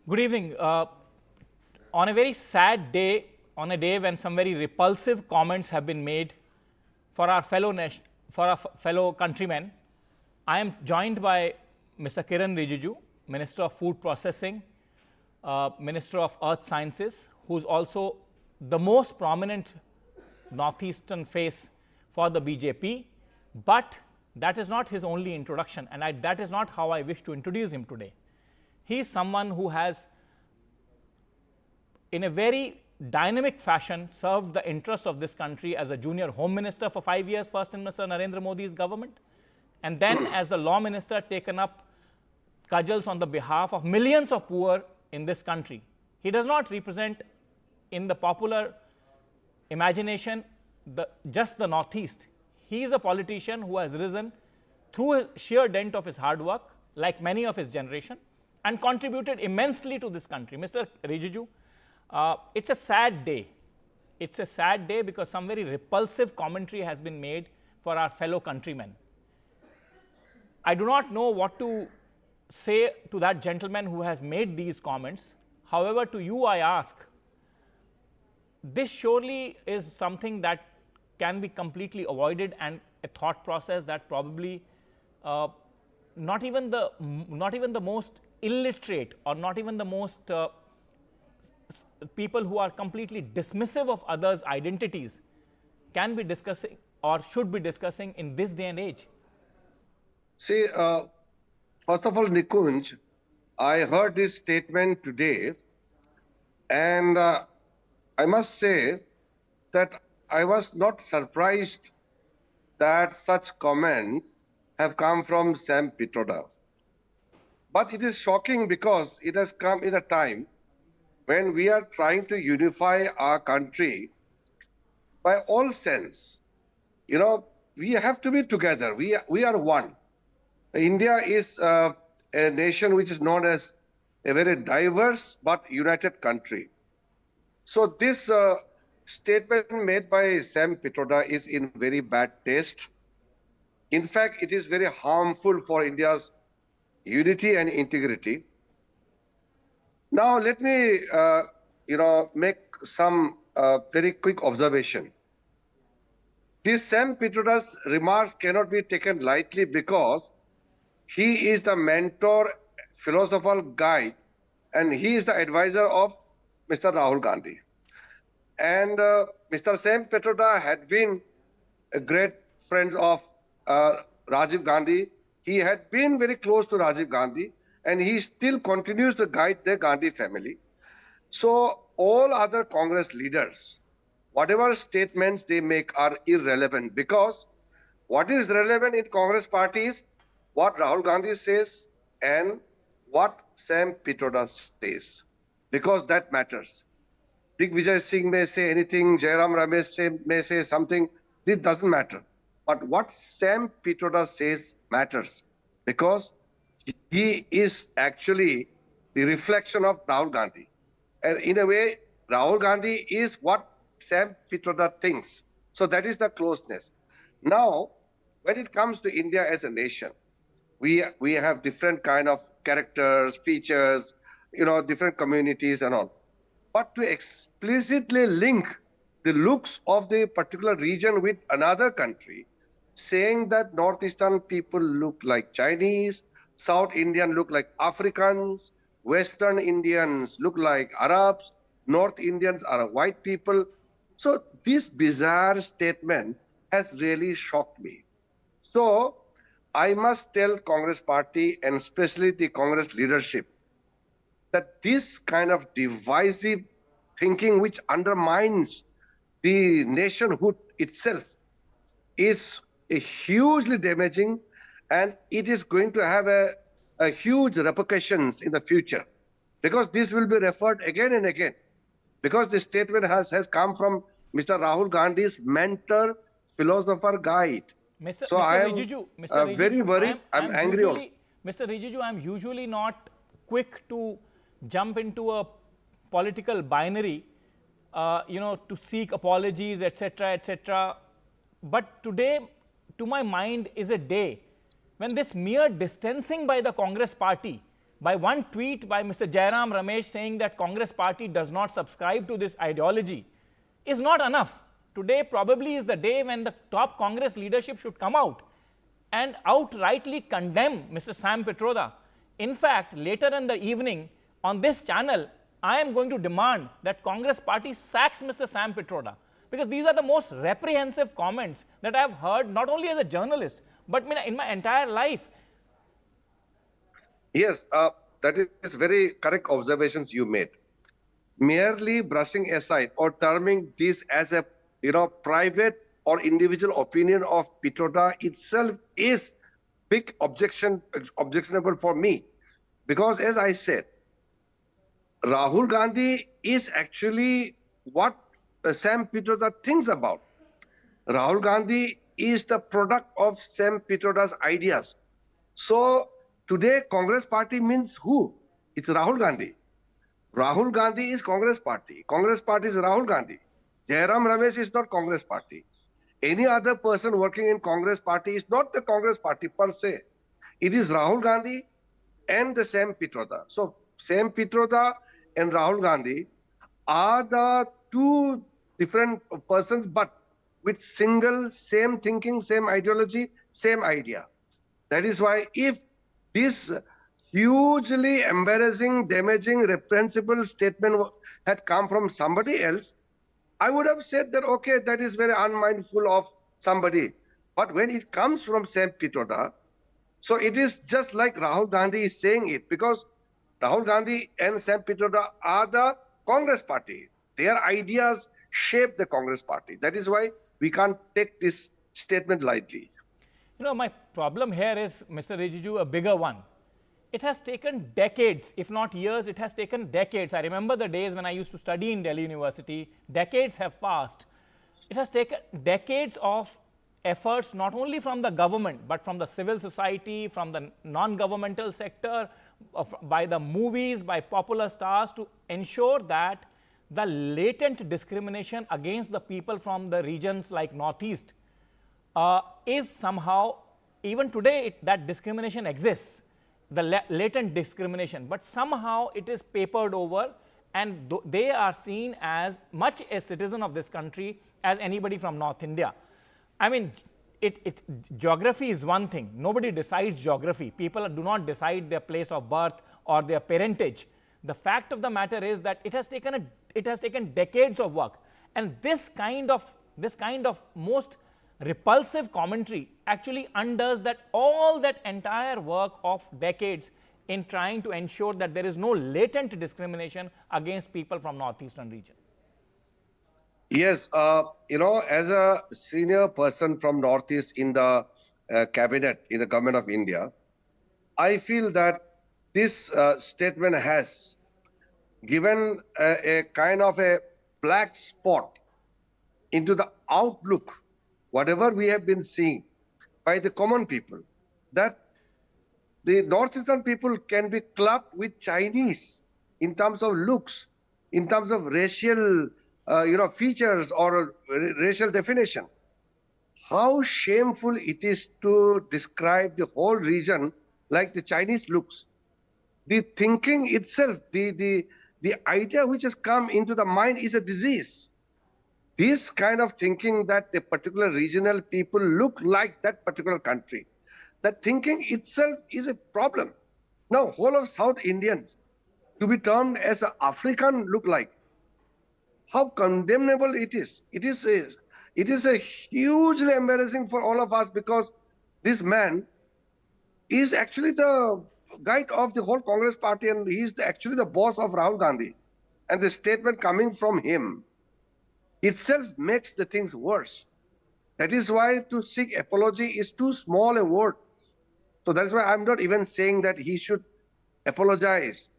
Good evening. On a very sad day, on a day when some very repulsive comments have been made for our fellow countrymen, I am joined by Mr. Kiren Rijiju, Minister of Food Processing, Minister of Earth Sciences, who is also the most prominent northeastern face for the BJP. But that is not his only introduction, and that is not how I wish to introduce him today. He is someone who has, in a very dynamic fashion, served the interests of this country as a junior home minister for 5 years, first in Mr. Narendra Modi's government, and then as the law minister taken up cudgels on the behalf of millions of poor in this country. He does not represent, in the popular imagination, just the Northeast. He is a politician who has risen through a sheer dint of his hard work, like many of his generation, and contributed immensely to this country. Mr. Rijiju, it's a sad day. It's a sad day because some very repulsive commentary has been made for our fellow countrymen. I do not know what to say to that gentleman who has made these comments. However, to you I ask, this surely is something that can be completely avoided, and a thought process that probably not even the most illiterate or not even the most people who are completely dismissive of others' identities can be discussing or should be discussing in this day and age. See, first of all, Nikunj, I heard this statement today, and I must say that I was not surprised that such comments have come from Sam Pitroda. But it is shocking because it has come in a time when we are trying to unify our country by all sense. You know, we have to be together. We are one. India is a nation which is known as a very diverse but united country. So this statement made by Sam Pitroda is in very bad taste. In fact, it is very harmful for India's unity and integrity. Now, let me, make some very quick observation. This Sam Pitroda's remarks cannot be taken lightly because he is the mentor, philosophical guide, and he is the advisor of Mr. Rahul Gandhi. And Mr. Sam Pitroda had been a great friend of Rajiv Gandhi. He had been very close to Rajiv Gandhi, and he still continues to guide the Gandhi family. So all other Congress leaders, whatever statements they make are irrelevant, because what is relevant in Congress party is what Rahul Gandhi says and what Sam Pitroda says, because that matters. Digvijay Singh may say anything, Jairam Ramesh may say something, this doesn't matter. But what Sam Pitroda says matters, because he is actually the reflection of Rahul Gandhi. And in a way, Rahul Gandhi is what Sam Pitroda thinks. So that is the closeness. Now, when it comes to India as a nation, we have different kind of characters, features, different communities and all. But to explicitly link the looks of the particular region with another country, saying that Northeastern people look like Chinese, South Indian look like Africans, Western Indians look like Arabs, North Indians are white people. So this bizarre statement has really shocked me. So I must tell Congress party, and especially the Congress leadership, that this kind of divisive thinking which undermines the nationhood itself is hugely damaging, and it is going to have a huge repercussions in the future, because this will be referred again and again, because the statement has come from Mr. Rahul Gandhi's mentor, philosopher, guide. So I am very worried. I'm angry also. Mr. Rijiju, I'm usually not quick to jump into a political binary, to seek apologies, etc., etc. But today, to my mind, is a day when this mere distancing by the Congress party by one tweet by Mr. Jairam Ramesh saying that Congress party does not subscribe to this ideology is not enough. Today probably is the day when the top Congress leadership should come out and outrightly condemn Mr. Sam Pitroda. In fact, later in the evening on this channel, I am going to demand that Congress party sacks Mr. Sam Pitroda, because these are the most reprehensive comments that I have heard, not only as a journalist, but in my entire life. Yes, that is very correct observations you made. Merely brushing aside or terming this as a private or individual opinion of Pitroda itself is objectionable for me, because as I said, Rahul Gandhi is actually what Sam Pitroda thinks about. Rahul Gandhi is the product of Sam Pitroda's ideas. So today Congress party means who? It's Rahul Gandhi. Rahul Gandhi is Congress party. Congress party is Rahul Gandhi. Jairam Ramesh is not Congress party. Any other person working in Congress party is not the Congress party per se. It is Rahul Gandhi and the Sam Pitroda. So Sam Pitroda and Rahul Gandhi are the two different persons, but with same thinking, same ideology, same idea. That is why if this hugely embarrassing, damaging, reprehensible statement had come from somebody else, I would have said that, okay, that is very unmindful of somebody. But when it comes from Sam Pitroda, so it is just like Rahul Gandhi is saying it, because Rahul Gandhi and Sam Pitroda are the Congress party. Their ideas shape the Congress party. That is why we can't take this statement lightly. My problem here is, Mr. Rijiju, a bigger one. It has taken decades, if not years, it has taken decades. I remember the days when I used to study in Delhi University. Decades have passed. It has taken decades of efforts, not only from the government, but from the civil society, from the non-governmental sector, by the movies, by popular stars, to ensure that the latent discrimination against the people from the regions like Northeast is somehow, even today, that discrimination exists, the latent discrimination, but somehow it is papered over, and they are seen as much a citizen of this country as anybody from North India. I mean, geography is one thing. Nobody decides geography. People do not decide their place of birth or their parentage. The fact of the matter is that it has taken decades of work, and this kind of most repulsive commentary actually undoes all that entire work of decades in trying to ensure that there is no latent discrimination against people from Northeastern region. Yes, as a senior person from Northeast in the cabinet, in the government of India, I feel that this statement has given a kind of a black spot into the outlook, whatever we have been seeing by the common people, that the Northeastern people can be clubbed with Chinese in terms of looks, in terms of racial features or racial definition. How shameful it is to describe the whole region like the Chinese looks. The thinking itself, the idea which has come into the mind is a disease. This kind of thinking that the particular regional people look like that particular country, that thinking itself is a problem. Now, whole of South Indians to be termed as an African look like, how condemnable it is. It is a hugely embarrassing for all of us, because this man is actually the guide of the whole Congress party, and he is actually the boss of Rahul Gandhi. And the statement coming from him itself makes the things worse. That is why to seek apology is too small a word. So that's why I'm not even saying that he should apologize.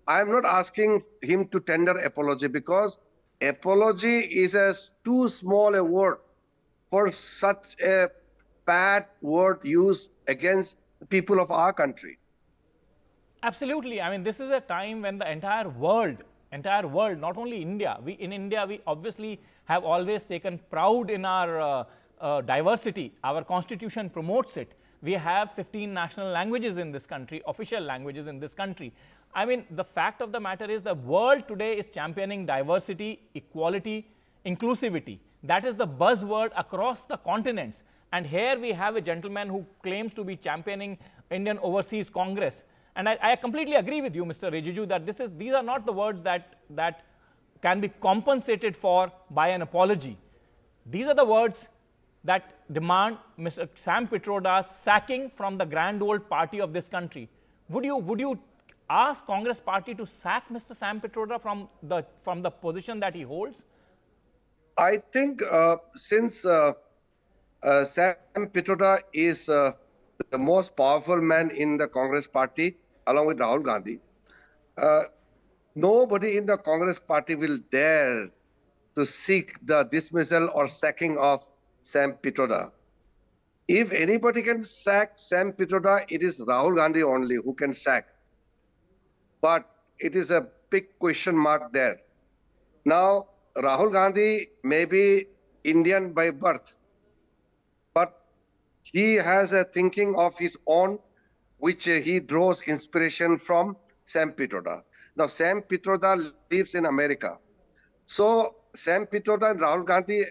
I'm not asking him to tender apology, because apology is too small a word for such a bad word used against the people of our country. Absolutely. I mean, this is a time when the entire world, not only India, in India, we obviously have always taken proud in our diversity. Our constitution promotes it. We have 15 national languages in this country, official languages in this country. I mean, the fact of the matter is the world today is championing diversity, equality, inclusivity. That is the buzzword across the continents. And here we have a gentleman who claims to be championing Indian Overseas Congress. And I completely agree with you, Mr. Rijiju, that these are not the words that can be compensated for by an apology. These are the words that demand Mr. Sam Pitroda's sacking from the grand old party of this country. Would you ask Congress party to sack Mr. Sam Pitroda from the position that he holds? I think since Sam Pitroda is the most powerful man in the Congress party, along with Rahul Gandhi, nobody in the Congress party will dare to seek the dismissal or sacking of Sam Pitroda. If anybody can sack Sam Pitroda, it is Rahul Gandhi only who can sack. But it is a big question mark there. Now, Rahul Gandhi may be Indian by birth, but he has a thinking of his own, which he draws inspiration from Sam Pitroda. Now, Sam Pitroda lives in America. So, Sam Pitroda and Rahul Gandhi,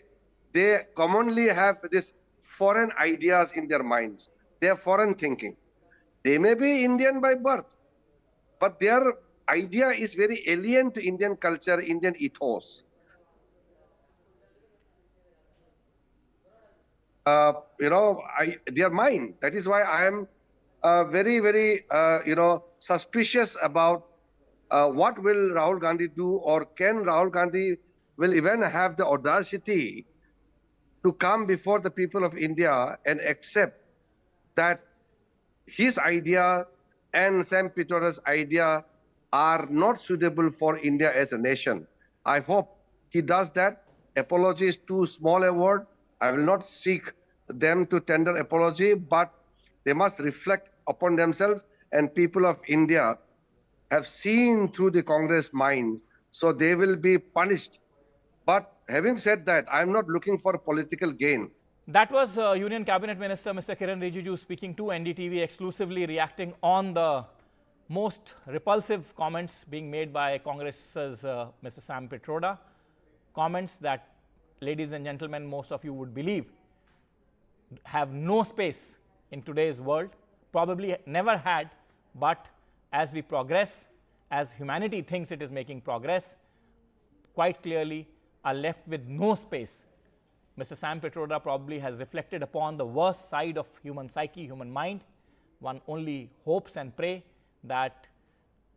they commonly have this foreign ideas in their minds. They are foreign thinking. They may be Indian by birth, but their idea is very alien to Indian culture, Indian ethos. They are mine. That is why I am very, very, suspicious about what will Rahul Gandhi do, or can Rahul Gandhi will even have the audacity to come before the people of India and accept that his idea and Sam Pitroda's idea are not suitable for India as a nation. I hope he does that. Apology is too small a word. I will not seek them to tender apology, but they must reflect upon themselves, and people of India have seen through the Congress mind, so they will be punished. But having said that, I'm not looking for political gain. That was Union Cabinet Minister Mr. Kiren Rijiju speaking to NDTV, exclusively reacting on the most repulsive comments being made by Congress's Mr. Sam Pitroda. Comments that, ladies and gentlemen, most of you would believe have no space in today's world, probably never had, but as we progress, as humanity thinks it is making progress, quite clearly are left with no space. Mr. Sam Pitroda probably has reflected upon the worst side of human psyche, human mind. One only hopes and pray that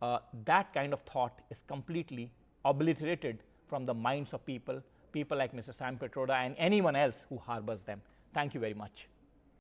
that kind of thought is completely obliterated from the minds of people like Mr. Sam Pitroda and anyone else who harbors them. Thank you very much.